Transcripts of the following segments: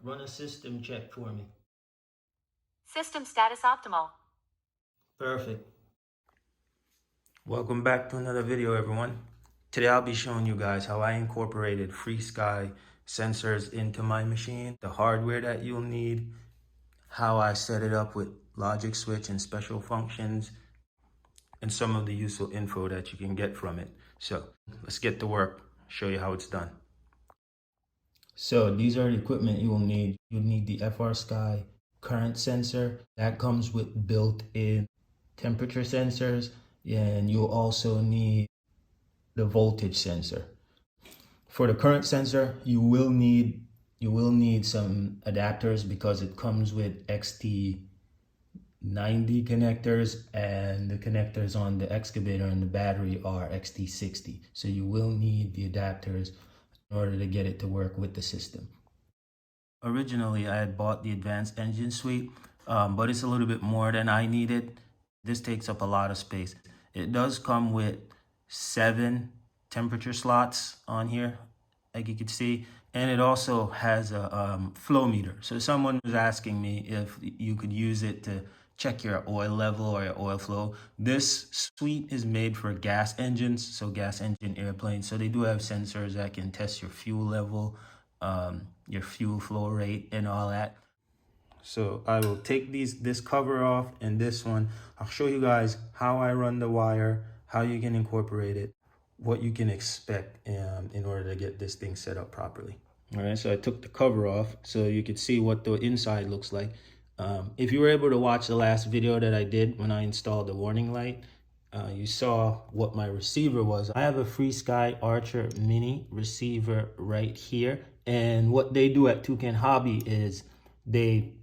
run a system check for me. System status optimal. Perfect. Welcome back to another video, everyone. Today I'll be showing you guys how I incorporated Frsky sensors into my machine, the hardware that you'll need, how I set it up with logic switch and special functions, and some of the useful info that you can get from it. So let's get to work, show you how it's done. So these are the equipment you will need. You'll need the Frsky current sensor that comes with built-in temperature sensors, and you'll also need the voltage sensor. For the current sensor, you will need some adapters because it comes with XT90 connectors, and the connectors on the Excavator and the battery are XT60. So you will need the adapters in order to get it to work with the system. Originally, I had bought the advanced engine suite, but it's a little bit more than I needed. This takes up a lot of space. It does come with 7 temperature slots on here, like you can see, and it also has a flow meter. So someone was asking me if you could use it to check your oil level or your oil flow. This suite is made for gas engines, so gas engine airplanes. So they do have sensors that can test your fuel level, your fuel flow rate, and all that. So I will take this cover off, and this one, I'll show you guys how I run the wire, how you can incorporate it, what you can expect in order to get this thing set up properly. All right, so I took the cover off so you could see what the inside looks like. If you were able to watch the last video that I did when I installed the warning light, you saw what my receiver was. I have a Frsky Archer Mini receiver right here, and what they do at Toucan Hobby is they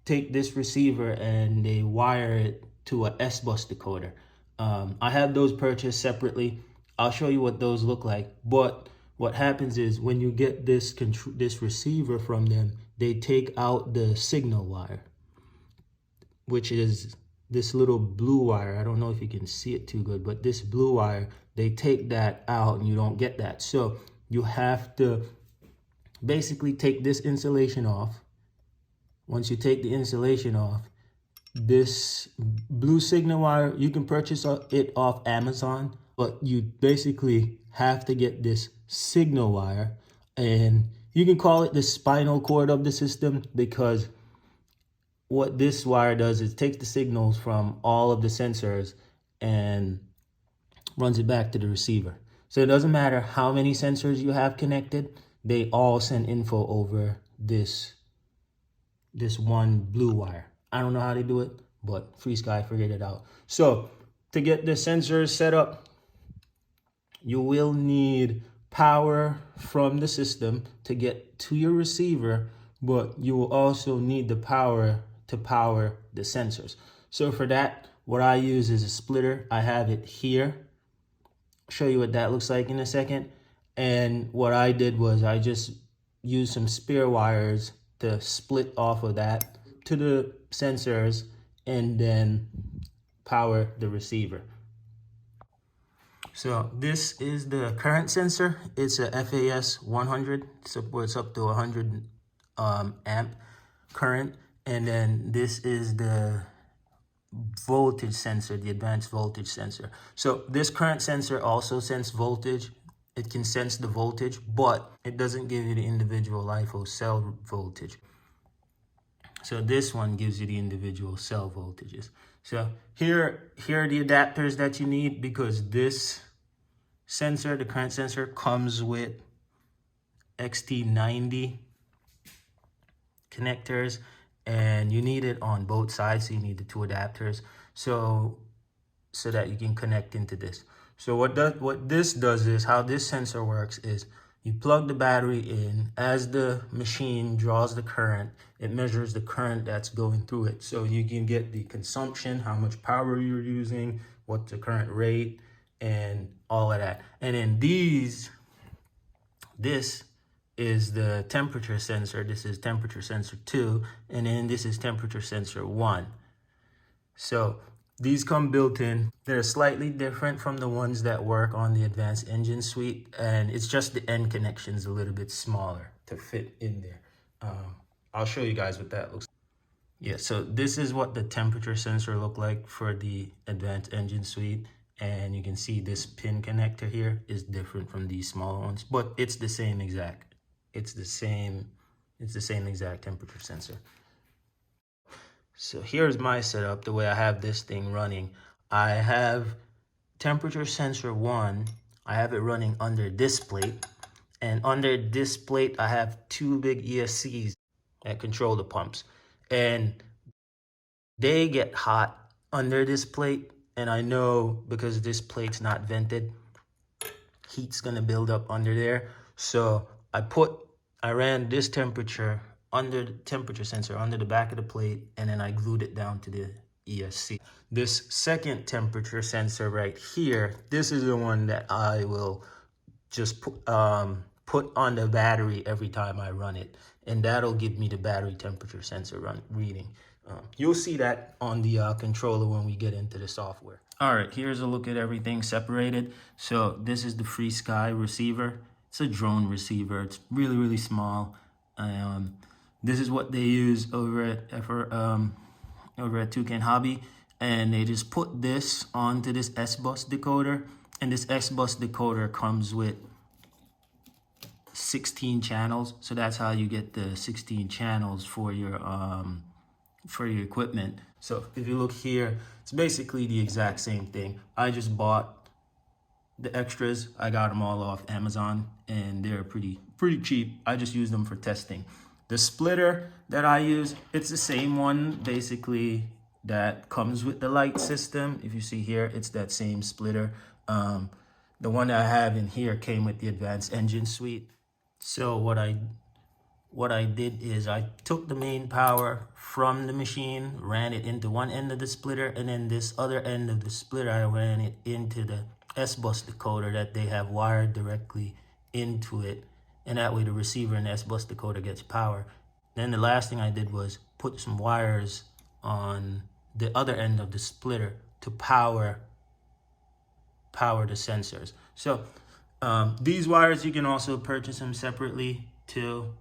take this receiver and they wire it to a S-bus decoder. I have those purchased separately. I'll show you what those look like. But what happens is when you get this receiver from them, they take out the signal wire, which is this little blue wire. I don't know if you can see it too good, but this blue wire, they take that out and you don't get that. So you have to basically take this insulation off. Once you take the insulation off, this blue signal wire, you can purchase it off Amazon, but you basically have to get this signal wire, and you can call it the spinal cord of the system, because what this wire does is takes the signals from all of the sensors and runs it back to the receiver. So it doesn't matter how many sensors you have connected, they all send info over this one blue wire. I don't know how they do it, but Frsky figured it out. So to get the sensors set up, you will need power from the system to get to your receiver, but you will also need the power to power the sensors. So for that, what I use is a splitter. I have it here. I'll show you what that looks like in a second. And what I did was I just used some spare wires to split off of that to the sensors and then power the receiver. So this is the current sensor. It's a FAS 100, so it's up to 100 amp current. And then this is the voltage sensor, the advanced voltage sensor. So this current sensor also senses voltage. It can sense the voltage, but it doesn't give you the individual LiFo cell voltage. So this one gives you the individual cell voltages. So here are the adapters that you need, because this sensor, the current sensor, comes with XT90 connectors, and you need it on both sides. So you need the 2 adapters so that you can connect into this. So what this does is, how this sensor works is, you plug the battery in. As the machine draws the current, it measures the current that's going through it. So you can get the consumption, how much power you're using, what's the current rate, and all of that. And then this is the temperature sensor. This is temperature sensor 2, and then this is temperature sensor 1. So these come built in. They're slightly different from the ones that work on the advanced engine suite, and it's just the end connections a little bit smaller to fit in there. I'll show you guys what that looks like. Yeah, so this is what the temperature sensor look like for the advanced engine suite. And you can see this pin connector here is different from these smaller ones, but it's the same exact. It's the same exact temperature sensor. So here's my setup, the way I have this thing running. I have temperature sensor 1, I have it running under this plate. And under this plate, I have 2 big ESCs that control the pumps. And they get hot under this plate. And I know because this plate's not vented, heat's gonna build up under there. So I ran this temperature under the temperature sensor under the back of the plate, and then I glued it down to the ESC. This second temperature sensor right here, this is the one that I will just put on the battery every time I run it, and that'll give me the battery temperature sensor reading. You'll see that on the controller when we get into the software. All right, here's a look at everything separated. So this is the Frsky receiver. It's a drone receiver. It's really, really small. This is what they use over at Toucan Hobby. And they just put this onto this S-Bus decoder. And this S-Bus decoder comes with 16 channels. So that's how you get the 16 channels for your equipment. So if you look here, it's basically the exact same thing. I just bought the extras. I got them all off Amazon, and they're pretty cheap. I just use them for testing. The splitter that I use, it's the same one basically that comes with the light system. If you see here, it's that same splitter. The one that I have in here came with the advanced engine suite. So what I did is I took the main power from the machine, ran it into one end of the splitter, and then this other end of the splitter, I ran it into the S-Bus decoder that they have wired directly into it. And that way the receiver and the S-Bus decoder gets power. Then the last thing I did was put some wires on the other end of the splitter to power the sensors. So these wires, you can also purchase them separately too.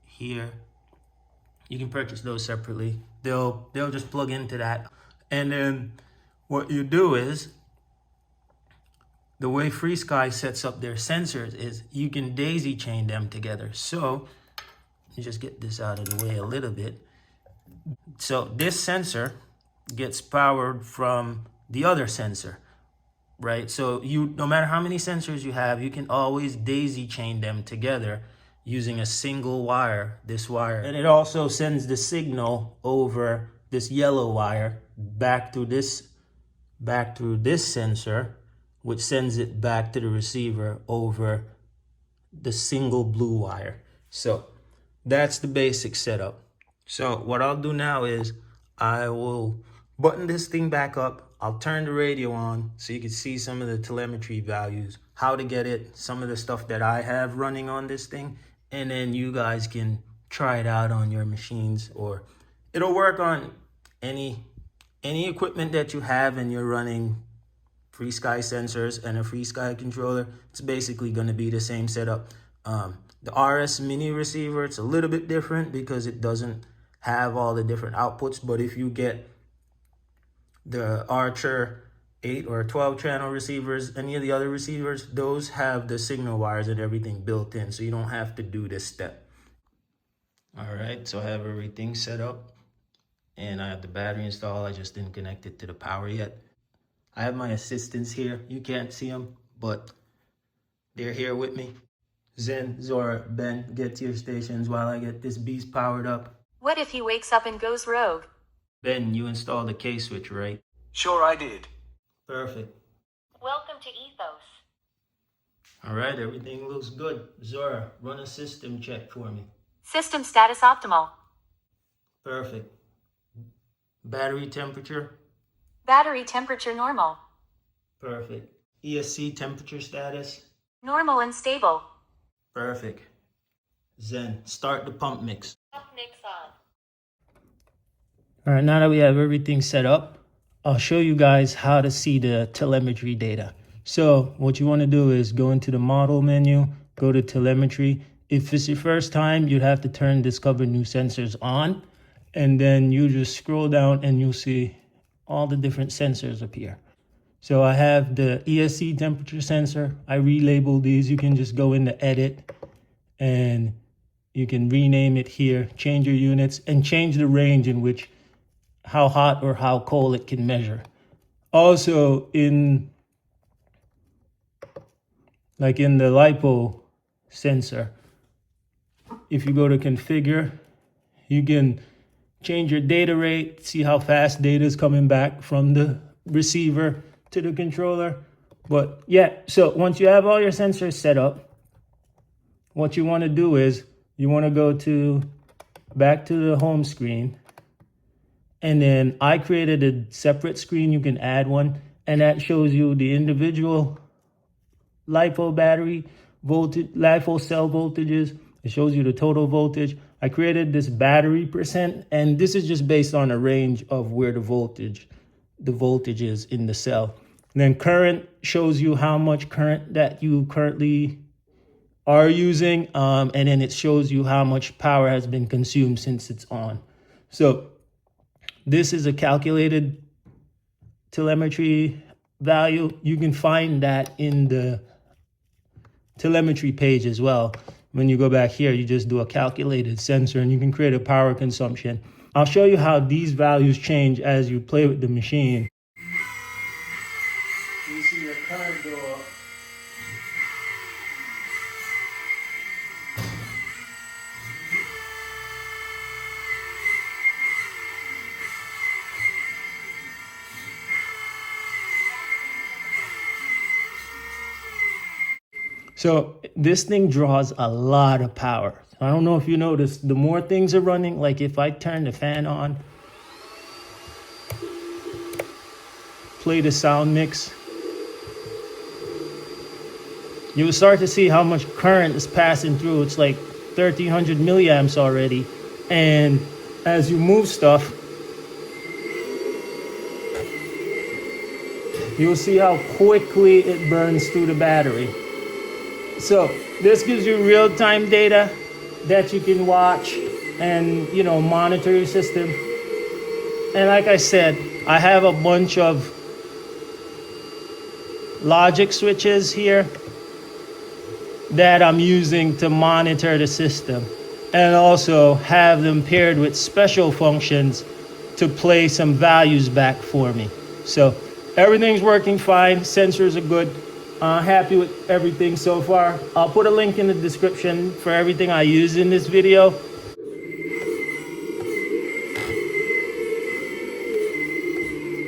Here, you can purchase those separately. They'll just plug into that. And then what you do is, the way Frsky sets up their sensors is you can daisy chain them together. So let me just get this out of the way a little bit. So this sensor gets powered from the other sensor, right? So no matter how many sensors you have, you can always daisy chain them together using a single wire, this wire. And it also sends the signal over this yellow wire back through this sensor, which sends it back to the receiver over the single blue wire. So that's the basic setup. So what I'll do now is I will button this thing back up. I'll turn the radio on so you can see some of the telemetry values, how to get it, some of the stuff that I have running on this thing. And then you guys can try it out on your machines, or it'll work on any equipment that you have and you're running Frsky sensors and a Frsky controller. It's basically going to be the same setup. The RS mini receiver, it's a little bit different because it doesn't have all the different outputs. But if you get the Archer 8 or 12 channel receivers, any of the other receivers, those have the signal wires and everything built in, so you don't have to do this step. All right, so I have everything set up and I have the battery installed. I just didn't connect it to the power yet. I have my assistants here. You can't see them, but they're here with me. Zen, Zora, Ben, get to your stations while I get this beast powered up. What if he wakes up and goes rogue? Ben, you installed the K-switch, right? Sure I did. Perfect. Welcome to Ethos. All right, everything looks good. Zora, run a system check for me. System status optimal. Perfect. Battery temperature? Battery temperature normal. Perfect. ESC temperature status? Normal and stable. Perfect. Zen, start the pump mix. Pump mix on. All right, now that we have everything set up, I'll show you guys how to see the telemetry data. So what you want to do is go into the model menu, go to telemetry, if it's your first time, you'd have to turn Discover New Sensors on, and then you just scroll down and you'll see all the different sensors appear. So I have the ESC temperature sensor. I relabeled these. You can just go into edit and you can rename it here, change your units, and change the range in which how hot or how cold it can measure. Also in the LiPo sensor, if you go to configure, you can change your data rate, see how fast data is coming back from the receiver to the controller. But yeah, so once you have all your sensors set up, what you want to do is you want to go back to the home screen. And then I created a separate screen. You can add one, and that shows you the individual LiPo battery voltage, LiPo cell voltages. It shows you the total voltage. I created this battery percent, and this is just based on a range of where the voltage is in the cell. And then current shows you how much current that you currently are using, and then it shows you how much power has been consumed since it's on. So this is a calculated telemetry value. You can find that in the telemetry page as well. When you go back here, you just do a calculated sensor and you can create a power consumption. I'll show you how these values change as you play with the machine. You see your current go up. So this thing draws a lot of power. I don't know if you noticed, the more things are running, like if I turn the fan on, play the sound mix, you'll start to see how much current is passing through. It's like 1300 milliamps already. And as you move stuff, you'll see how quickly it burns through the battery. So this gives you real-time data that you can watch and, monitor your system. And like I said, I have a bunch of logic switches here that I'm using to monitor the system, and also have them paired with special functions to play some values back for me. So everything's working fine. Sensors are good. Happy with everything so far. I'll put a link in the description for everything I use in this video.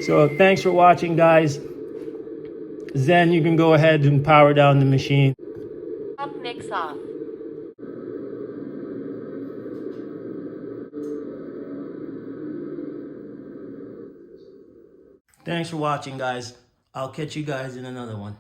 So thanks for watching, guys. Zen, you can go ahead and power down the machine. Up mix off. Thanks for watching, guys. I'll catch you guys in another one.